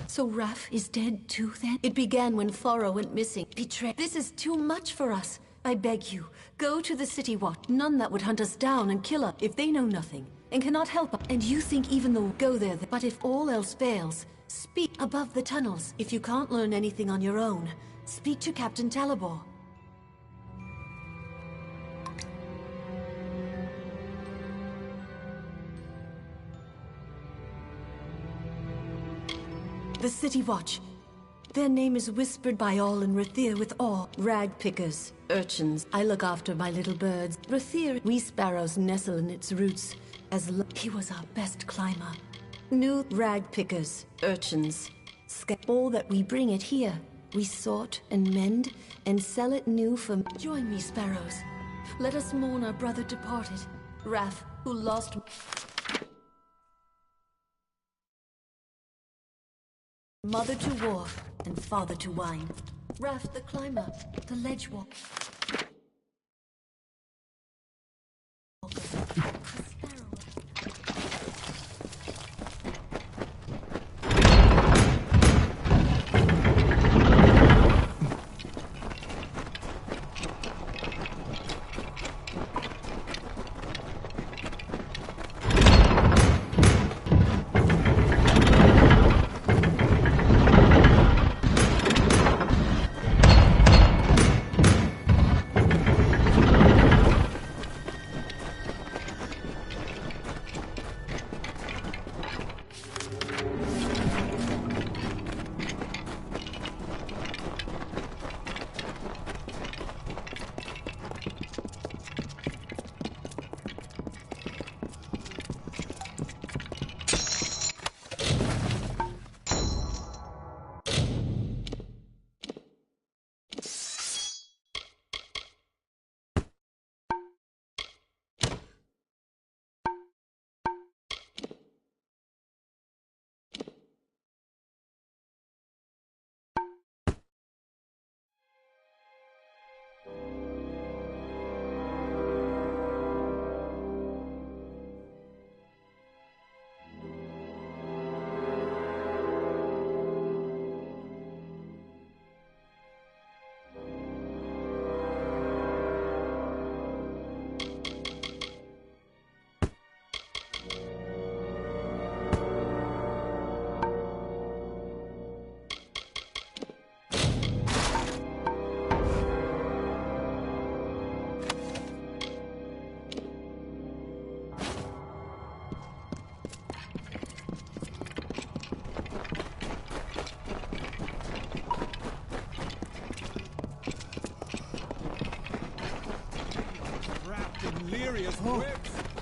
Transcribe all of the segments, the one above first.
So Raph is dead too, then? It began when Thora went missing. Betrayed. This is too much for us. I beg you, go to the City Watch. None that would hunt us down and kill us if they know nothing and cannot help us. And you think even though go there, but if all else fails, speak above the tunnels. If you can't learn anything on your own, speak to Captain Talabor. The City Watch. Their name is whispered by all in Rathir with awe. Rag pickers, urchins. I look after my little birds. Rathir, we sparrows nestle in its roots. He was our best climber. New rag pickers, urchins. All that we bring it here. We sort and mend and sell it new for... Join me, sparrows. Let us mourn our brother departed, Wrath, who lost... Mother to war and father to wine. Wrath the climber, the ledge walk. Oh,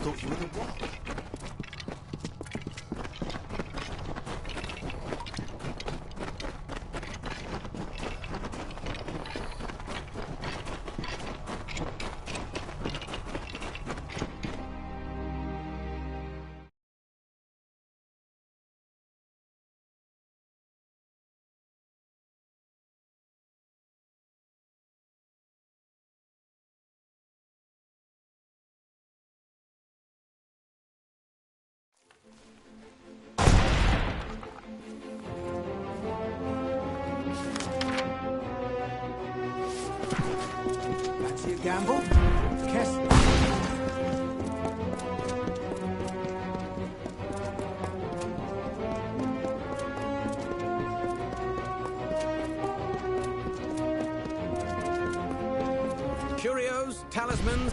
thought you were the what? Fancy a gamble? Guess. Curios, talismans.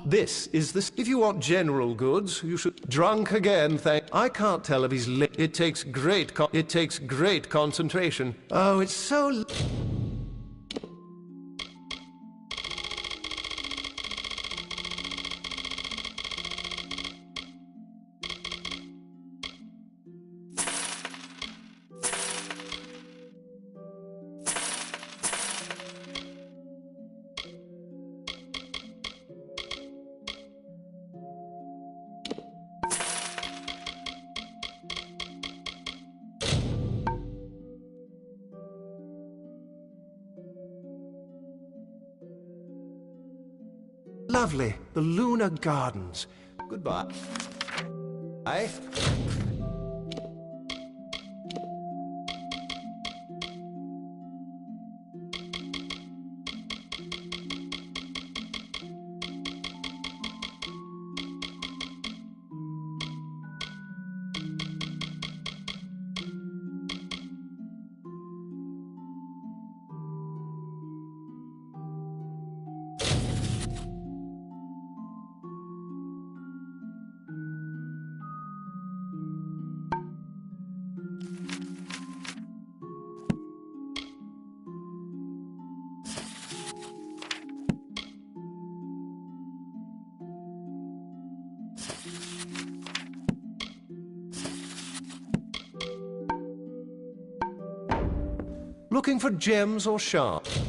This is the... If you want general goods, you should... Drunk again, I can't tell if he's lit. It takes great concentration. Oh, it's so... Lovely. The Lunar Gardens. Goodbye. Aye? Looking for gems or shards?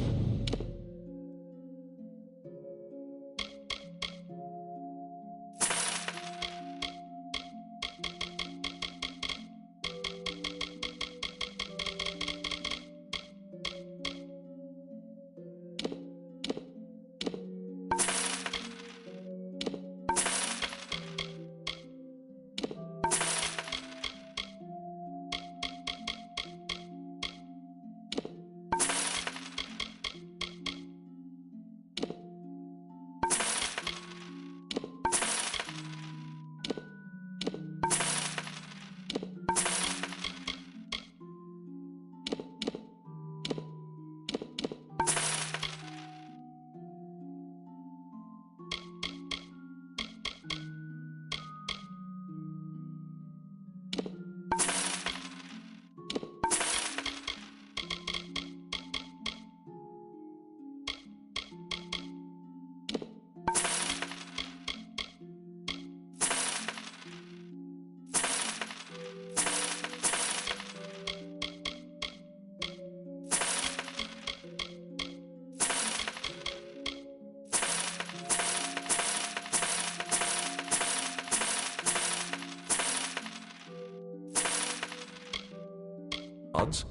Odds.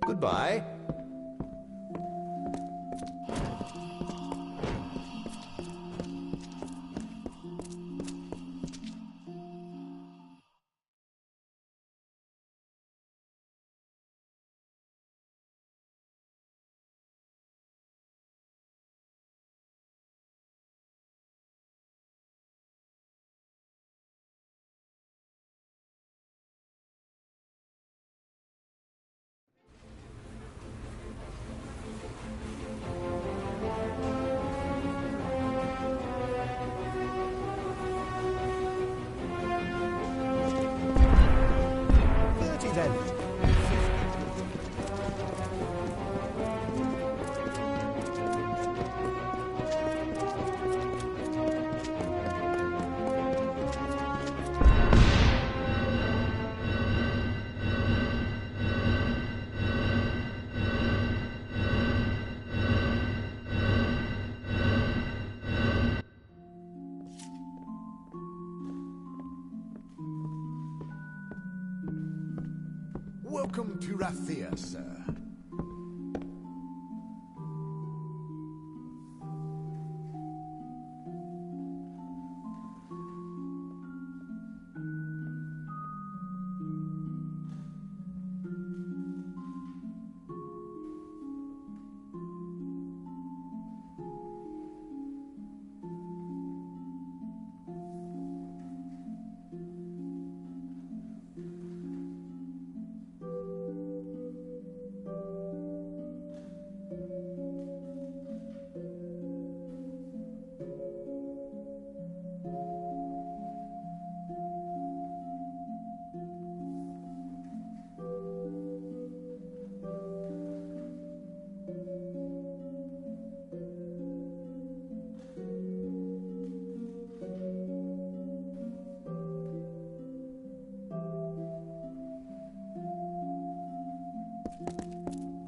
Goodbye. Welcome to Rathia, sir.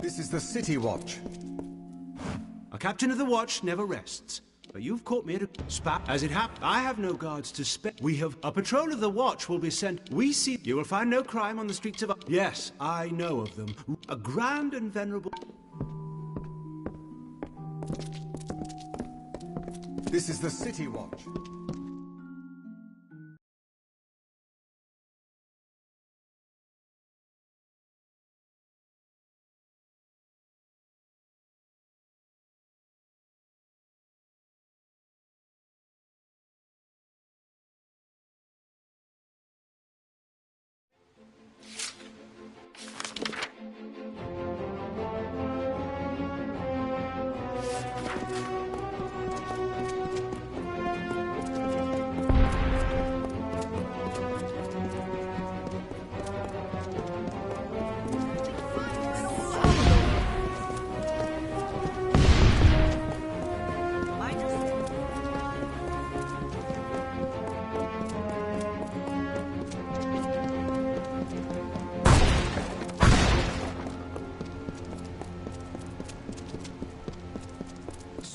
This is the City Watch. A captain of the watch never rests. But you've caught me at a spot. As it happened, I have no guards to spare. We have a patrol of the watch will be sent. We see you will find no crime on the streets of. Yes, I know of them. A grand and venerable. This is the City Watch.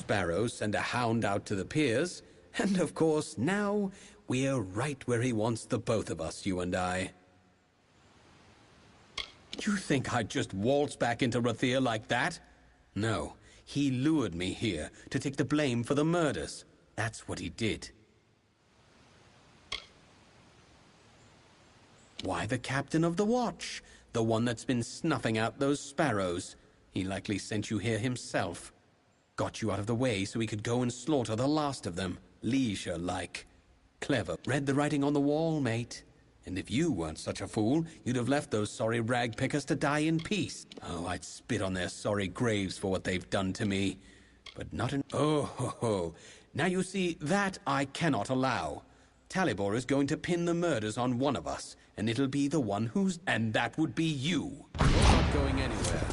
sparrows send a hound out to the piers, and of course now we're right where he wants the both of us, you and I. You think I'd just waltz back into Rathir like that? No, he lured me here to take the blame for the murders. That's what he did. Why the captain of the watch? The one that's been snuffing out those sparrows. He likely sent you here himself. Got you out of the way so he could go and slaughter the last of them, leisure-like. Clever. Read the writing on the wall, mate. And if you weren't such a fool, you'd have left those sorry rag pickers to die in peace. Oh, I'd spit on their sorry graves for what they've done to me. But not in... Oh, ho, ho. Now you see, that I cannot allow. Talibor is going to pin the murders on one of us, and it'll be the one who's... And that would be you. You're not going anywhere.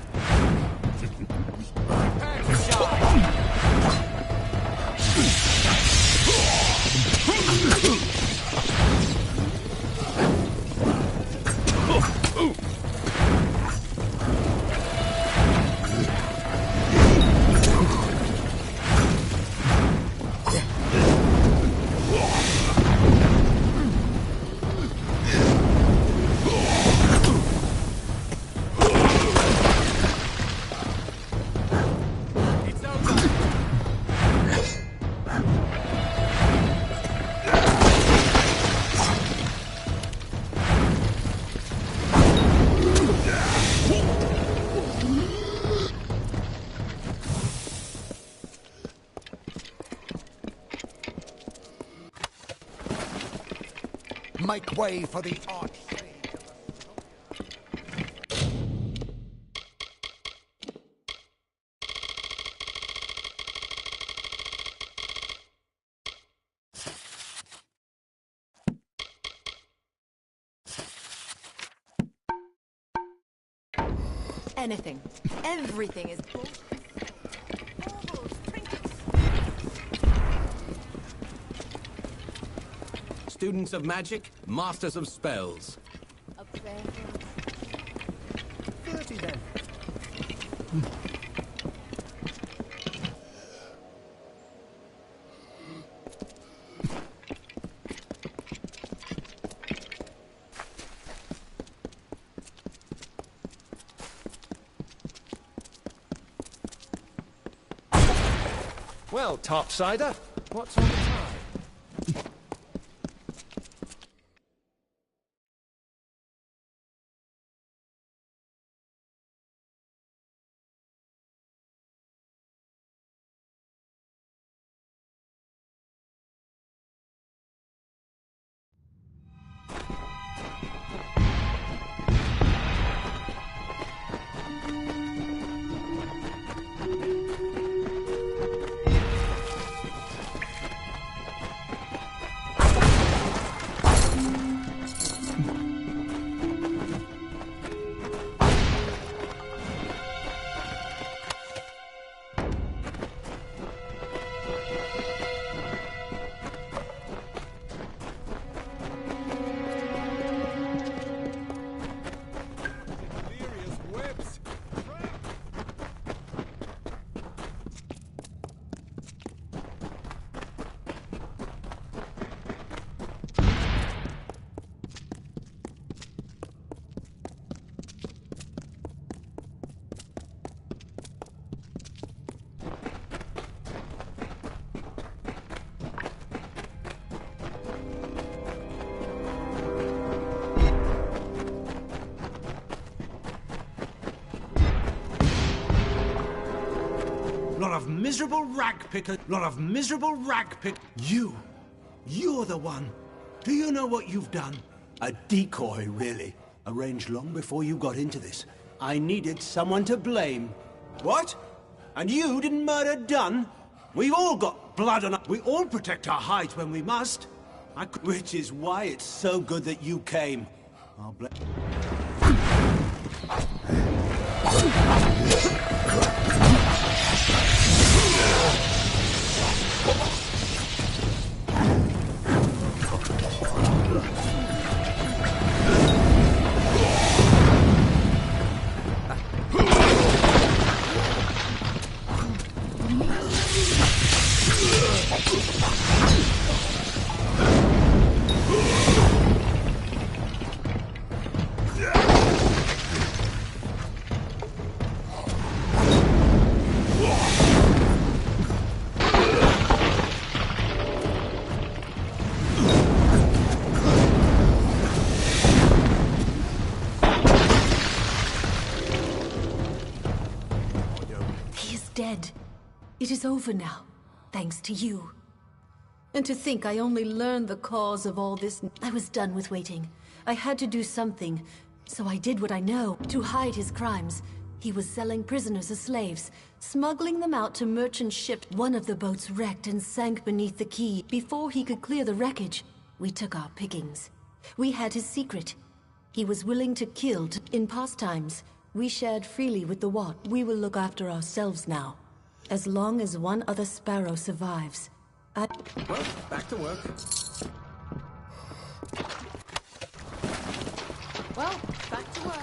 Make way for the arch. Anything. Everything is bullshit. Students of magic, masters of spells. 30 then. Well, topsider, what's on the time? Lot of miserable ragpicker. Lot of miserable ragpick. You're the one. Do you know what you've done? A decoy, really. Arranged long before you got into this. I needed someone to blame. What? And you didn't murder Dunn? We've all got blood on us. We all protect our hides when we must. Which is why it's so good that you came. I'll blame. dead. It is over now, thanks to you. And to think I only learned the cause of all this. I was done with waiting. I had to do something, so I did what I know. To hide his crimes, he was selling prisoners as slaves, smuggling them out to merchant ships. One of the boats wrecked and sank beneath the quay. Before he could clear the wreckage, we took our pickings. We had his secret. He was willing to kill. In past times, we shared freely with the Watch. We will look after ourselves now. As long as one other sparrow survives. Well, back to work. Well, back to work.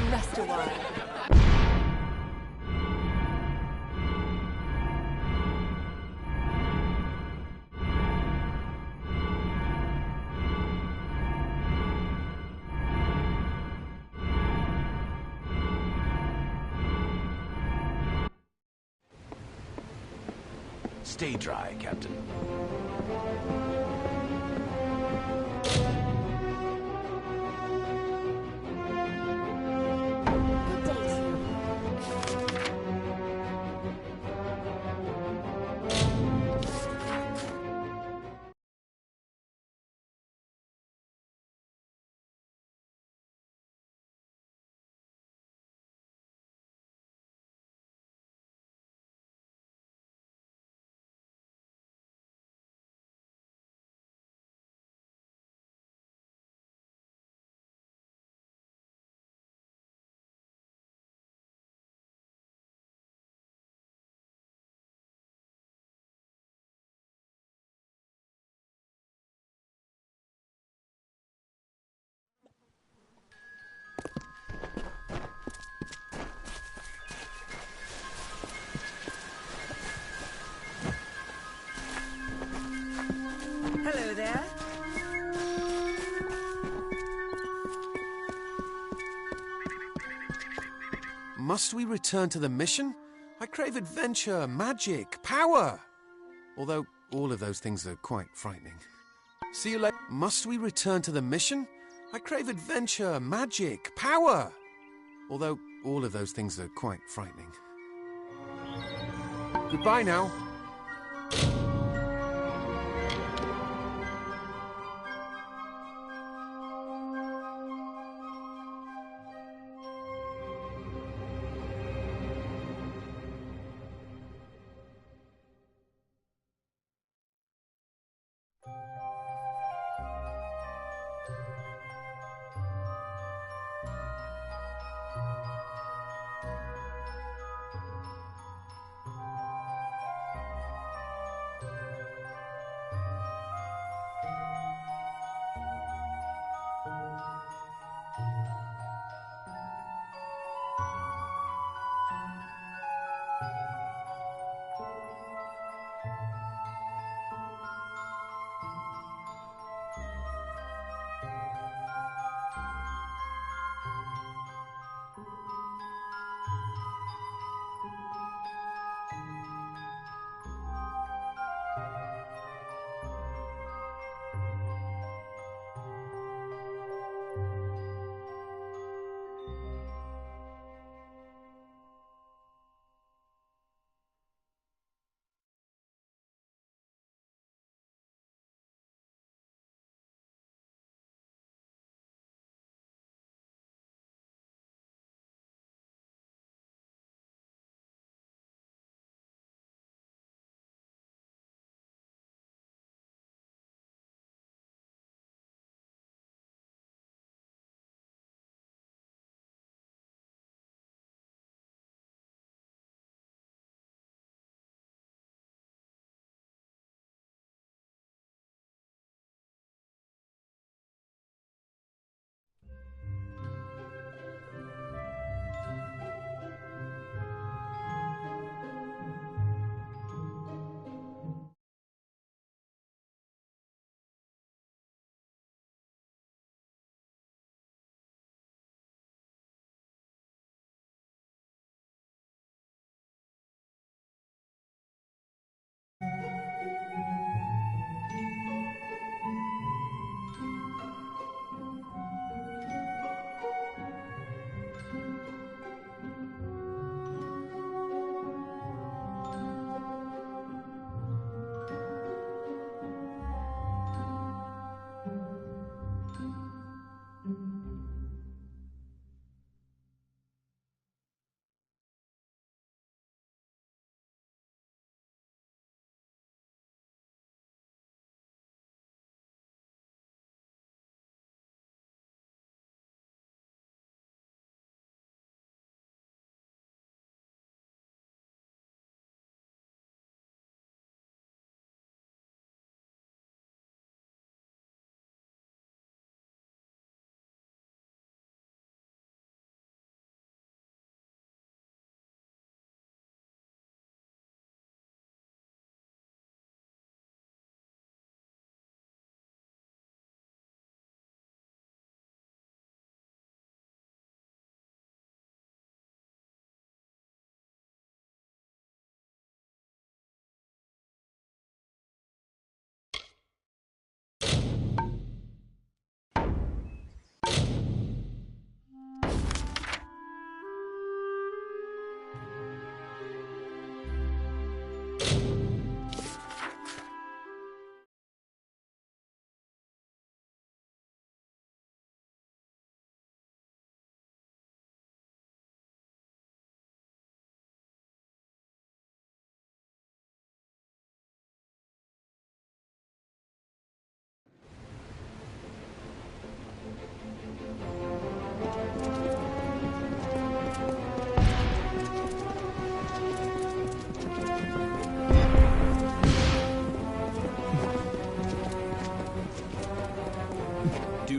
Rest a while. Stay dry, Captain. Hello there. Must we return to the mission? I crave adventure, magic, power. Although all of those things are quite frightening. See you later. Must we return to the mission? I crave adventure, magic, power. Although all of those things are quite frightening. Goodbye now.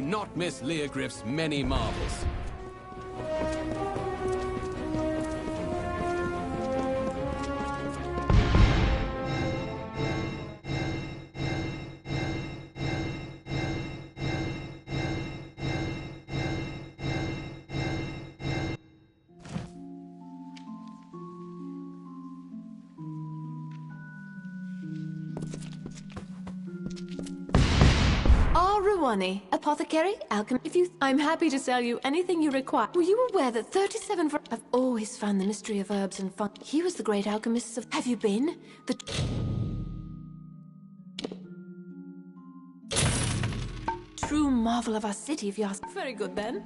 not miss Leogriff's many marvels. Ruani, apothecary, alchemy. I'm happy to sell you anything you require. Were you aware that 37 I've always found the mystery of herbs and fun. He was the great alchemist of... Have you been? The true marvel of our city, if you ask. Very good, then.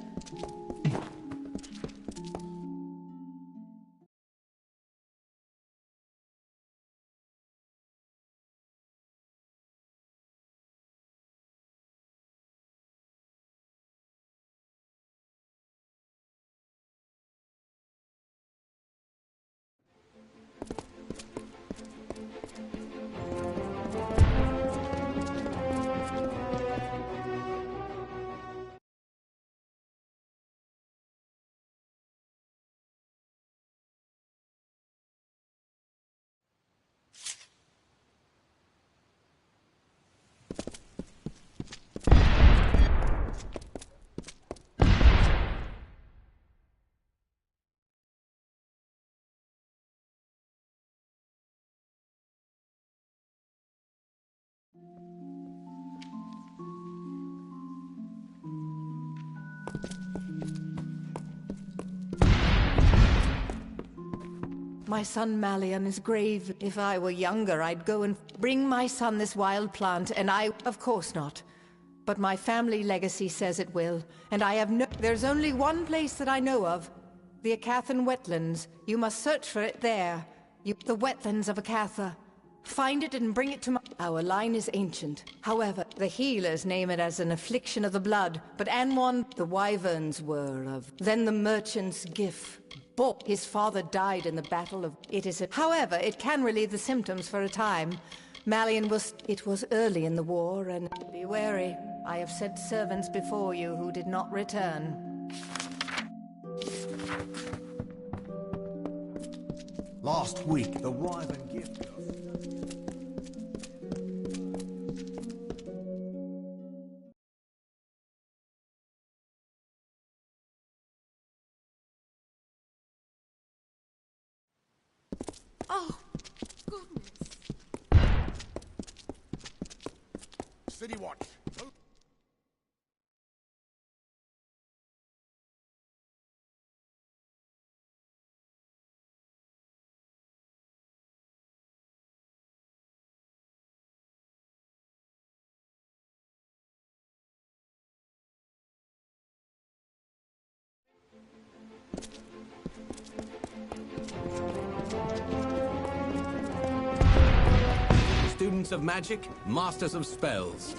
My son Malian is grave. If I were younger, I'd go and bring my son this wild plant, and of course not. But my family legacy says it will, and I have there's only one place that I know of. The Acathan wetlands. You must search for it there. The wetlands of Acatha. Find it and bring it to Our line is ancient. However, the healers name it as an affliction of the blood, but Anwan, the wyverns were of. Then the merchant's gift. His father died in the battle of... However, it can relieve the symptoms for a time. Malian was... It was early in the war, and... Be wary. I have sent servants before you who did not return. Last week, the wyvern gift... Oh, goodness. City Watch. Students of magic, masters of spells.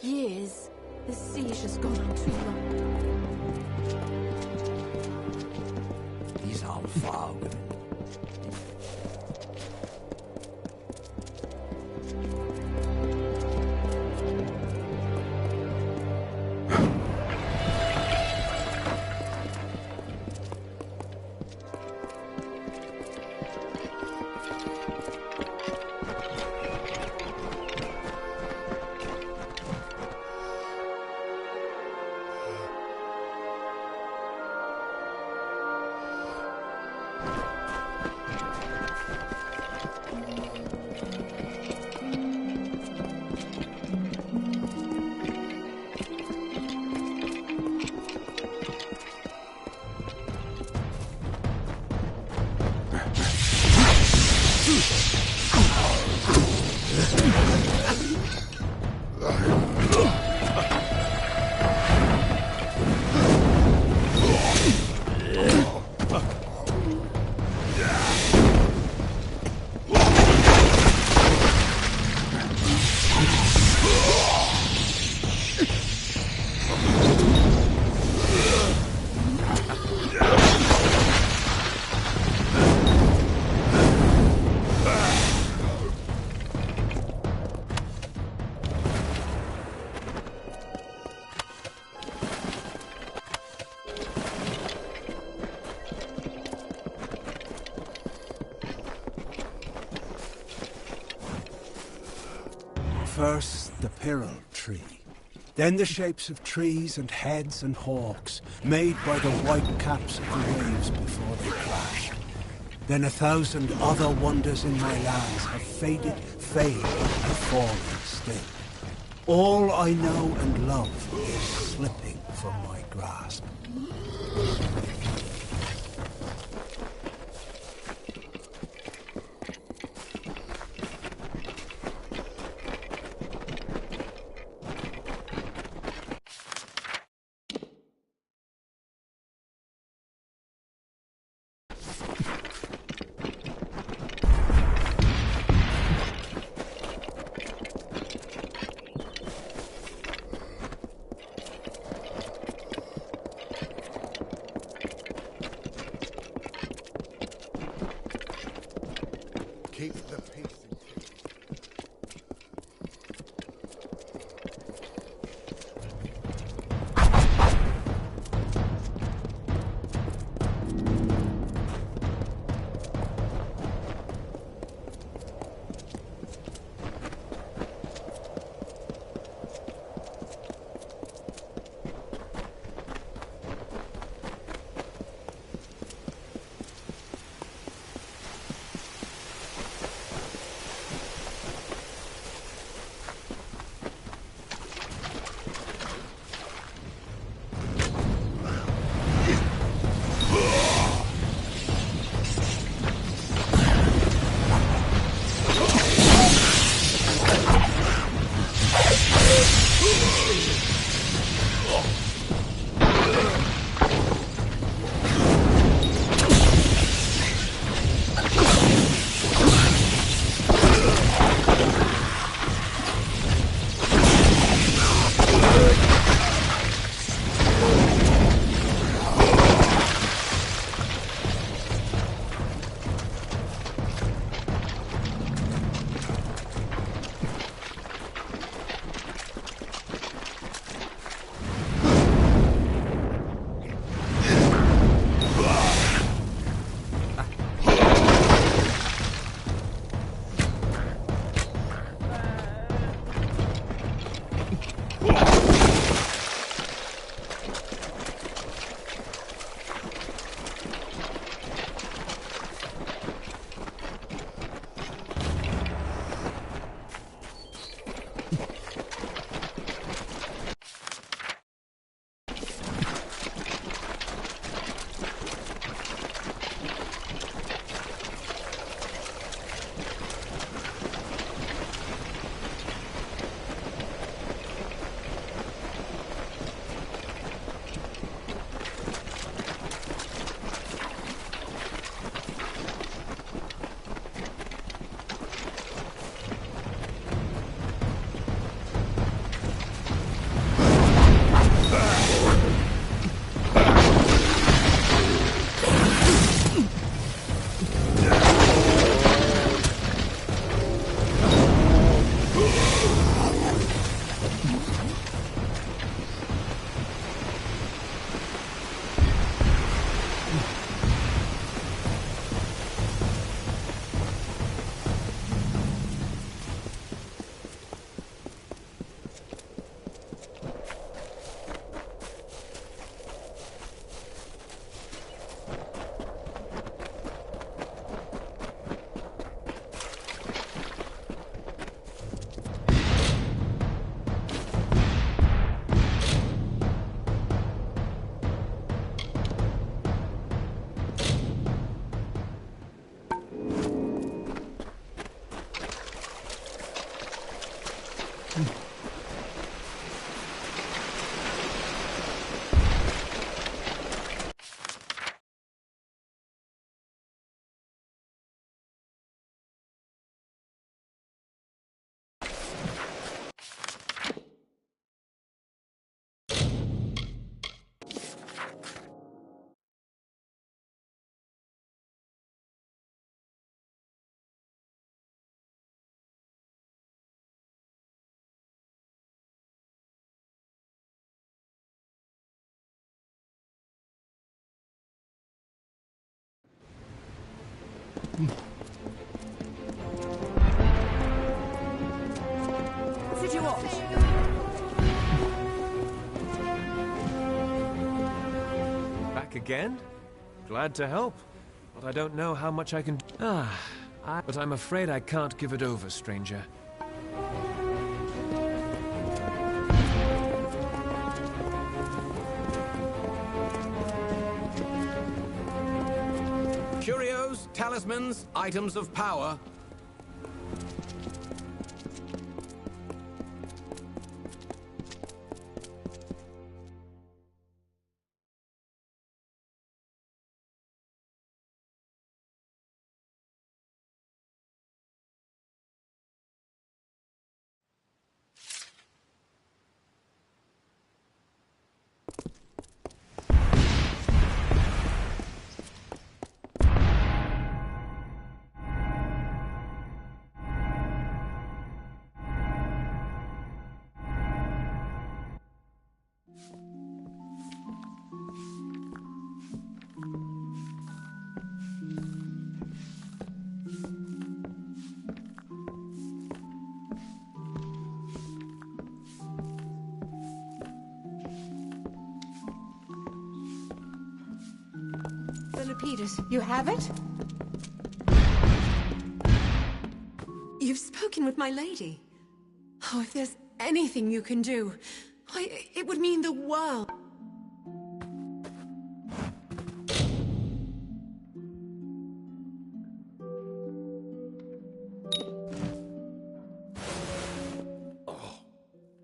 Years. The siege has gone on too long. He's on fog. First, the Pyrrhal tree. Then the shapes of trees and heads and hawks, made by the white caps of the waves before they crashed. Then 1,000 other wonders in my lands have faded, and fallen still. All I know and love is slipping from my grasp. Keep the peace. back again. Glad to help, but I don't know how much I can... but I'm afraid I can't give it over, stranger. Curios, talismans, items of power. Philippides, you have it? You've spoken with my lady. Oh, if there's anything you can do, why, it would mean the world.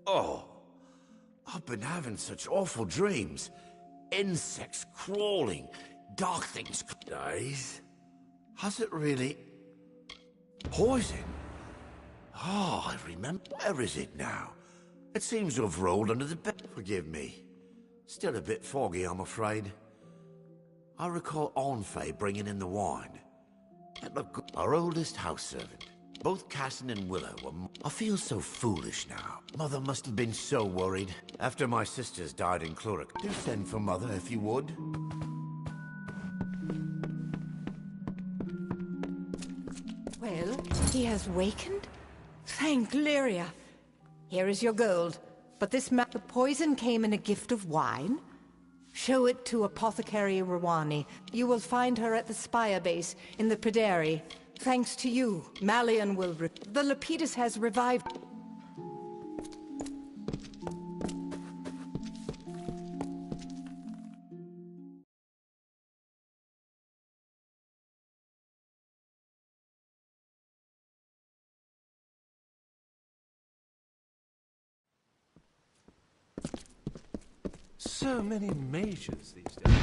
Oh, I've been having such awful dreams. Insects crawling, dark things. Days? Has it really? Poison? Oh, I remember. Where is it now? It seems to have rolled under the bed. Forgive me. Still a bit foggy, I'm afraid. I recall Onfay bringing in the wine. It looked good. Our oldest house servant. Both Cassin and Willow were... I feel so foolish now. Mother must have been so worried. After my sisters died in Cloric. Do send for Mother if you would. Well, he has wakened? Thank Lyria. Here is your gold. But this the poison came in a gift of wine? Show it to Apothecary Rwani. You will find her at the Spire base in the Pryderi. Thanks to you, Malian will the Lepidus has revived. So many mages these days.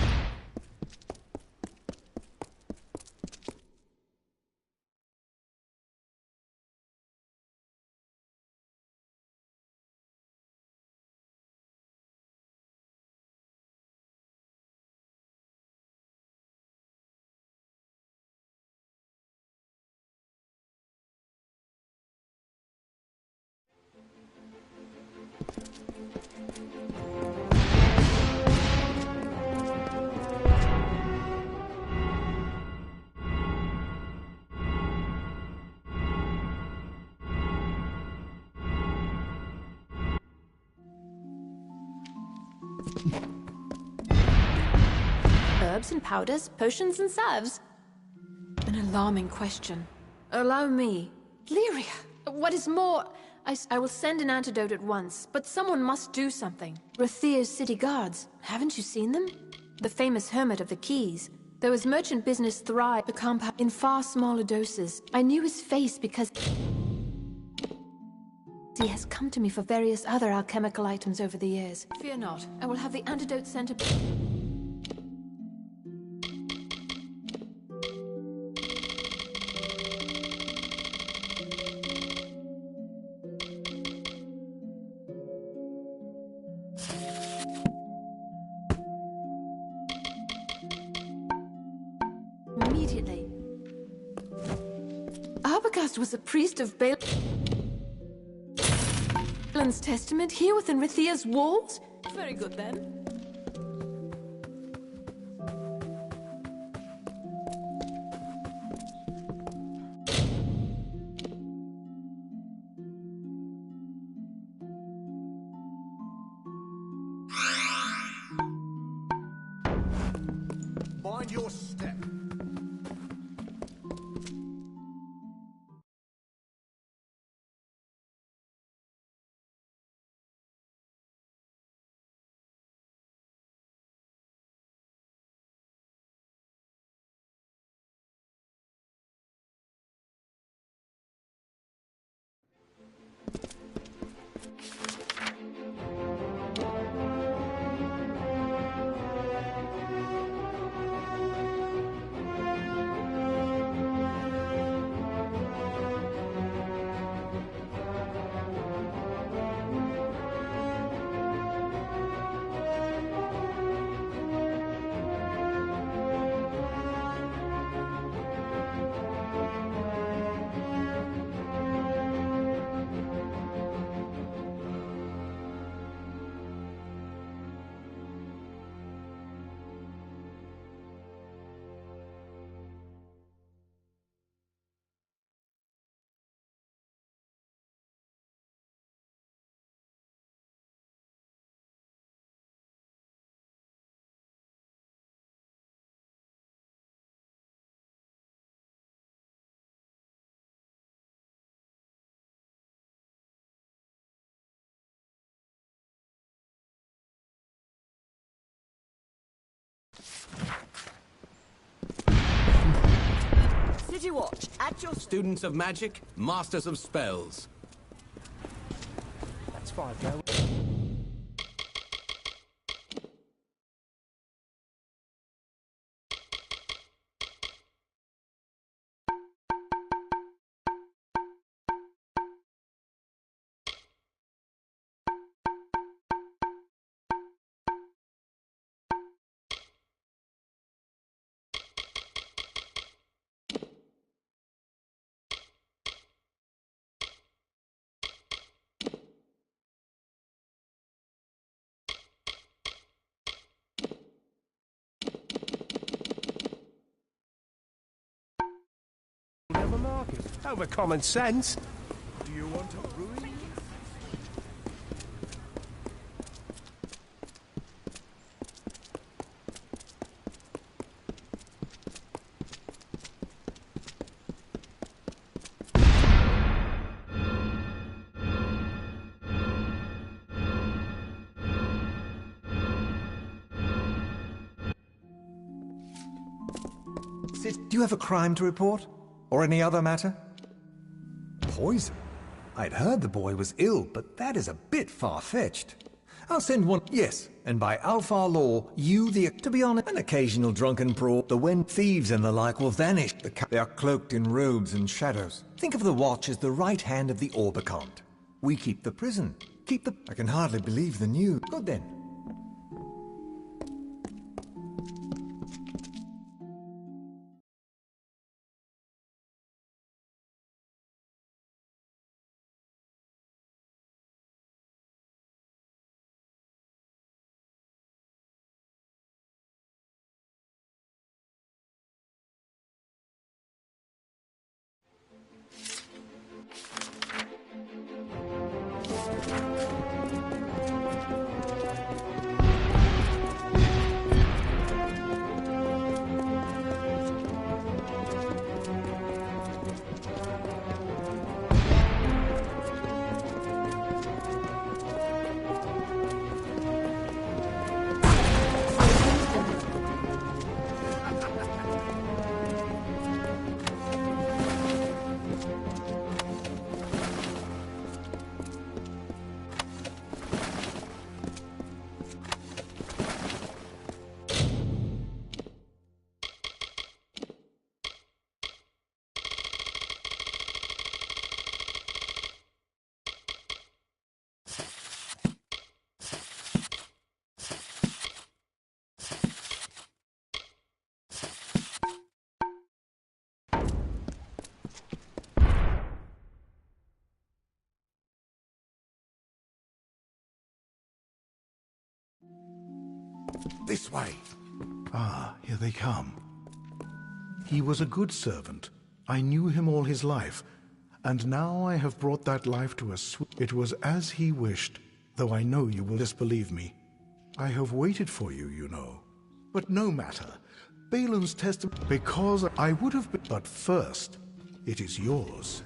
Herbs and powders, potions and salves. An alarming question. Allow me. Lyria! What is more, I will send an antidote at once, but someone must do something. Rathia's city guards, haven't you seen them? The famous hermit of the Keys. Though his merchant business thrived, the compound in far smaller doses. I knew his face because he has come to me for various other alchemical items over the years. Fear not, I will have the antidote sent to... Immediately. Arbogast was a priest of Balin's testament here within Rathia's walls? Very good then. Mind your step. City Watch, at your... Students of magic, masters of spells. That's fine, Joe. Never market. Over common sense. Do you want to ruin? Do you have a crime to report? Or any other matter? Poison? I'd heard the boy was ill, but that is a bit far-fetched. I'll send one... Yes, and by Alfar law, you the... To be honest, an occasional drunken brawl, the when thieves and the like will vanish. They are cloaked in robes and shadows. Think of the watch as the right hand of the Orbicont. We keep the prison. Keep the... I can hardly believe the news. Good then. This way. Ah, here they come. He was a good servant. I knew him all his life. And now I have brought that life to a It was as he wished, though I know you will disbelieve me. I have waited for you, you know. But no matter. Balin's testimony, because I would have been, but first, it is yours.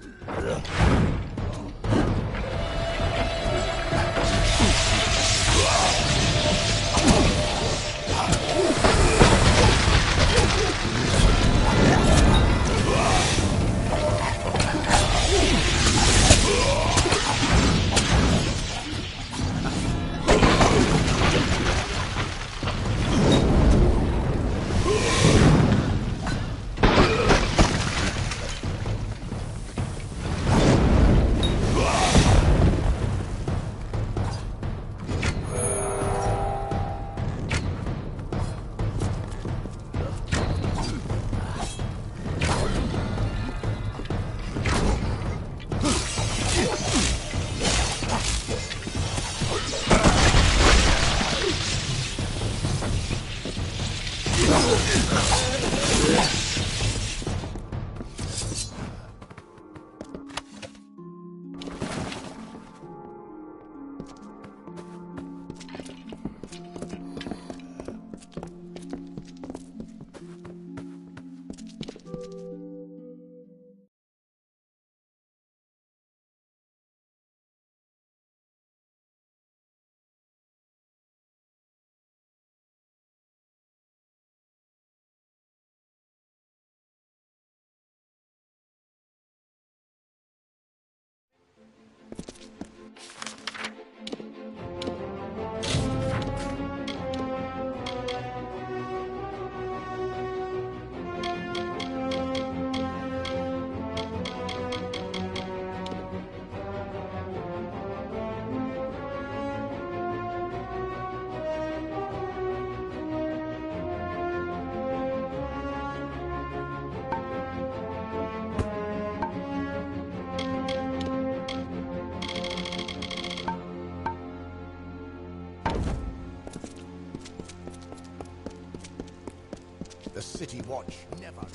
The City Watch never...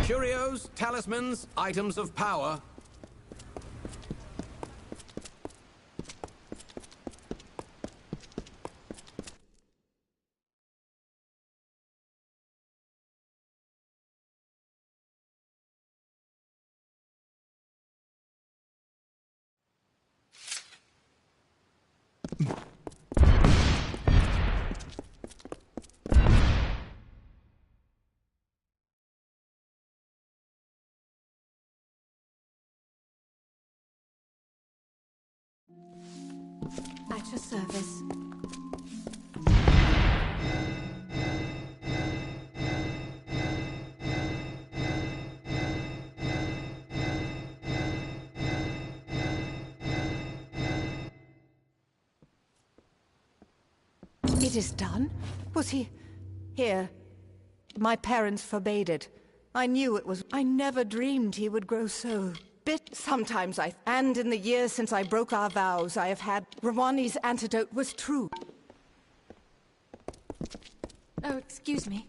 Curios, talismans, items of power. At your service. It is done? Was he... Here. My parents forbade it. I knew it was... I never dreamed he would grow so... Sometimes and in the years since I broke our vows, I have had... Ravani's antidote was true. Oh, excuse me.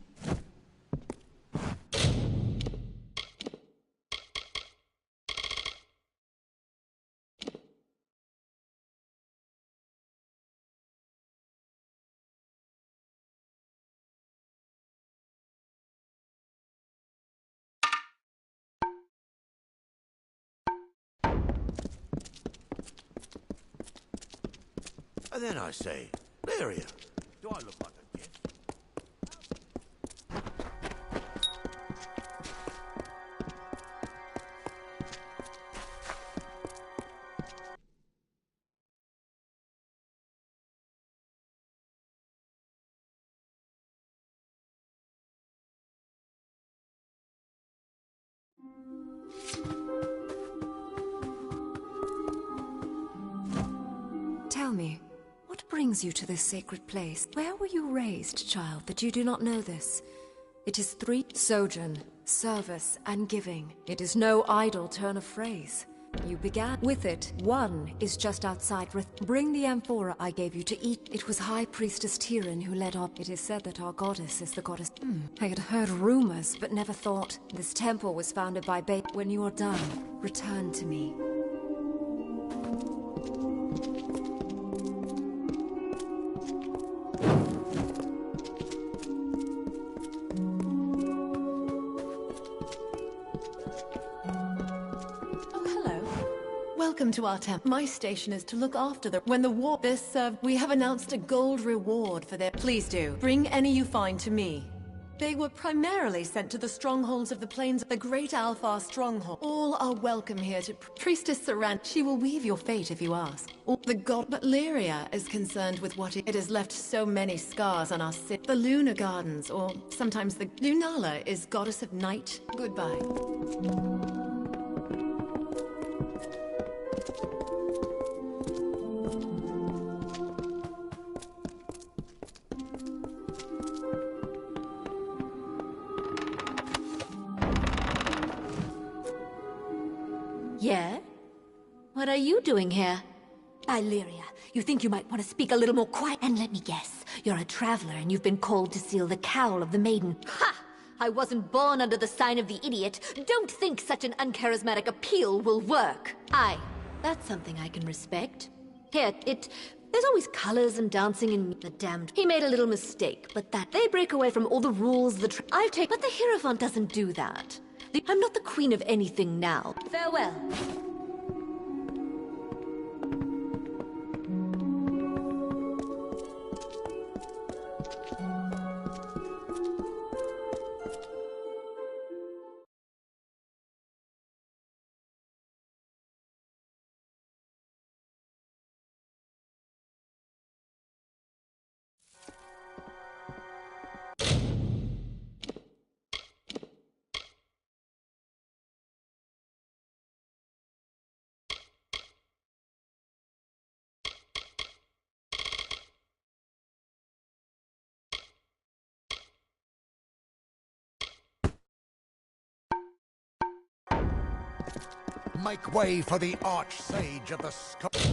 And then I say, Lyria, do I look like a gift? Tell me, what brings you to this sacred place? Where were you raised, child, that you do not know this? It is three: sojourn, service, and giving. It is no idle turn of phrase. You began with it. One is just outside. Bring the amphora I gave you to eat. It was High Priestess Tyrion who led up. It is said that our goddess is the goddess. I had heard rumors, but never thought. This temple was founded by When you are done, return to me. Welcome to our temple. My station is to look after the... When the war... we have announced a gold reward for their... Please do. Bring any you find to me. They were primarily sent to the strongholds of the plains, the Great Alfar stronghold. All are welcome here to... Priestess Saran, she will weave your fate if you ask. The god... But Lyria is concerned with what it has left so many scars on our city. The Lunar Gardens, or sometimes the... Lunala is goddess of night. Goodbye. Yeah? What are you doing here? Lyria, you think you might want to speak a little more quiet? And let me guess, you're a traveler and you've been called to seal the cowl of the maiden. Ha! I wasn't born under the sign of the idiot. Don't think such an uncharismatic appeal will work. That's something I can respect. Here, there's always colors and dancing in the damned. He made a little mistake, but they break away from all the rules I've taken. But the Hierophant doesn't do that. I'm not the queen of anything now. Farewell. Make way for the Archsage of the Sky.